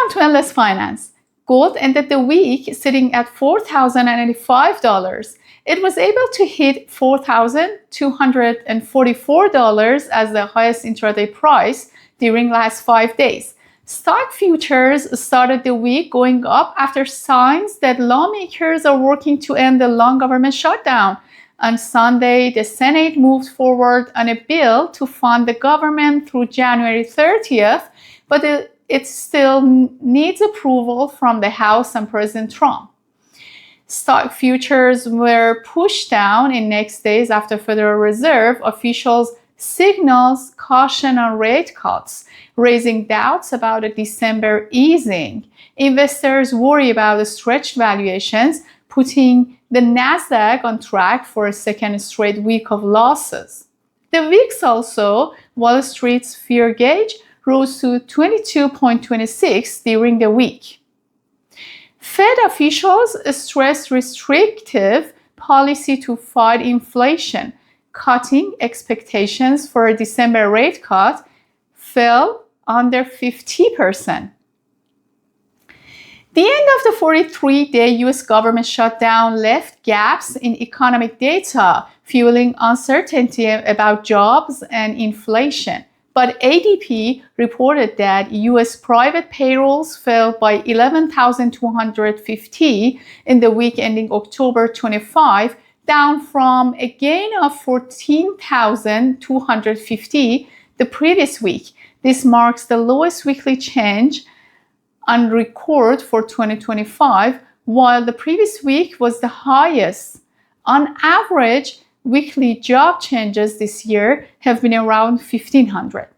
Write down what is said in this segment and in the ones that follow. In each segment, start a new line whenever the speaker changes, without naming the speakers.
on to Endless Finance. Gold ended the week sitting at $4,085. It was able to hit $4,244 as the highest intraday price during last 5 days. Stock futures started the week going up after signs that lawmakers are working to end the long government shutdown. On Sunday, the Senate moved forward on a bill to fund the government through January 30th, but it still needs approval from the House and President Trump. Stock futures were pushed down in next days after Federal Reserve officials signals caution on rate cuts, raising doubts about a December easing. Investors worry about the stretched valuations, putting the Nasdaq on track for a second straight week of losses. The VIX also, Wall Street's fear gauge, rose to 22.26 during the week. Fed officials stressed restrictive policy to fight inflation, cutting expectations for a December rate cut fell under 50%. The end of the 43-day U.S. government shutdown left gaps in economic data, fueling uncertainty about jobs and inflation. But ADP reported that U.S. private payrolls fell by 11,250 in the week ending October 25, down from a gain of 14,250 the previous week. This marks the lowest weekly change on record for 2025, while the previous week was the highest. On average, weekly job changes this year have been around 1,500.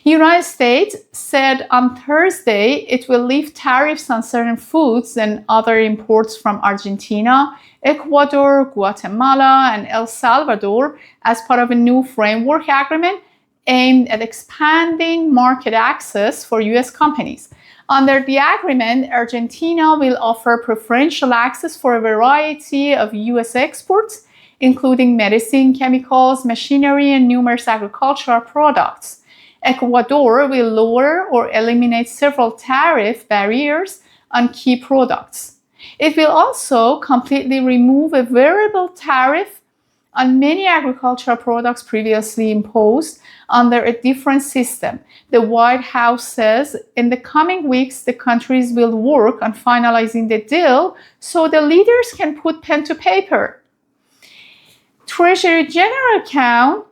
United States said on Thursday it will lift tariffs on certain foods and other imports from Argentina, Ecuador, Guatemala, and El Salvador as part of a new framework agreement aimed at expanding market access for U.S. companies. Under the agreement, Argentina will offer preferential access for a variety of U.S. exports, including medicine, chemicals, machinery, and numerous agricultural products. Ecuador will lower or eliminate several tariff barriers on key products. It will also completely remove a variable tariff on many agricultural products previously imposed under a different system. The White House says in the coming weeks, the countries will work on finalizing the deal so the leaders can put pen to paper. Treasury General account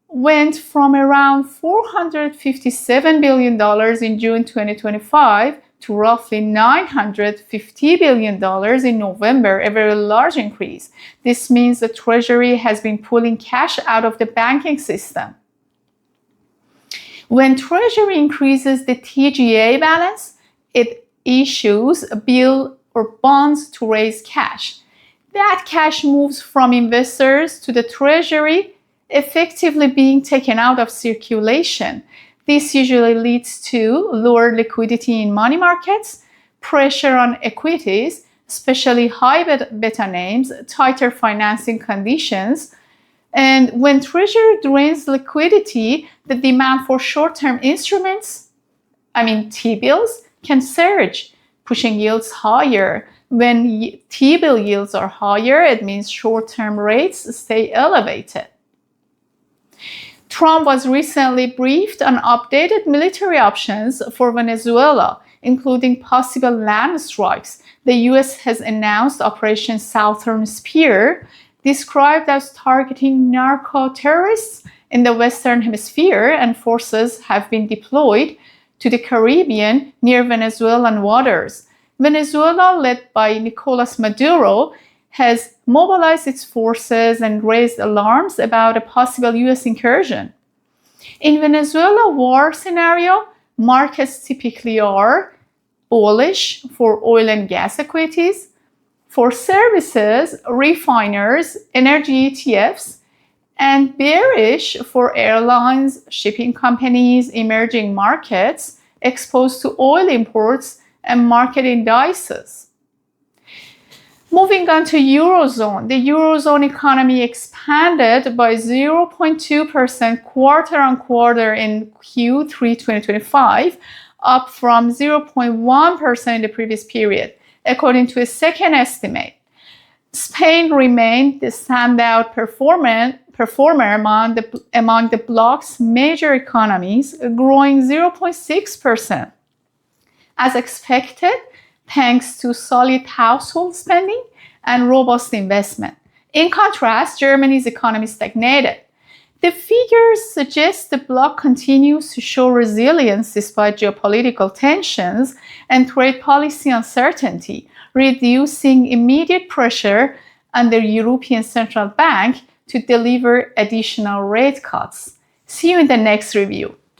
went from around $457 billion in June 2025 to roughly $950 billion in November, a very large increase. This means the Treasury has been pulling cash out of the banking system. When Treasury increases the TGA balance, it issues a bill or bonds to raise cash. That cash moves from investors to the Treasury, effectively being taken out of circulation. This usually leads to lower liquidity in money markets, pressure on equities, especially high beta names, tighter financing conditions. And when Treasury drains liquidity, the demand for short-term instruments, T-bills, can surge, pushing yields higher. When T-bill yields are higher, it means short-term rates stay elevated. Trump was recently briefed on updated military options for Venezuela, including possible land strikes. The U.S. has announced Operation Southern Spear, described as targeting narco-terrorists in the Western Hemisphere, and forces have been deployed to the Caribbean near Venezuelan waters. Venezuela, led by Nicolas Maduro, has mobilized its forces and raised alarms about a possible U.S. incursion. In Venezuela war scenario, markets typically are bullish for oil and gas equities, for services, refiners, energy ETFs, and bearish for airlines, shipping companies, emerging markets exposed to oil imports and market indices. Moving on to Eurozone. The Eurozone economy expanded by 0.2% quarter on quarter in Q3 2025 up from 0.1% in the previous period, according to a second estimate. Spain remained the standout performer among the bloc's major economies, growing 0.6%. As expected, thanks to solid household spending and robust investment. In contrast, Germany's economy stagnated. The figures suggest the bloc continues to show resilience despite geopolitical tensions and trade policy uncertainty, reducing immediate pressure on the European Central Bank to deliver additional rate cuts. See you in the next review.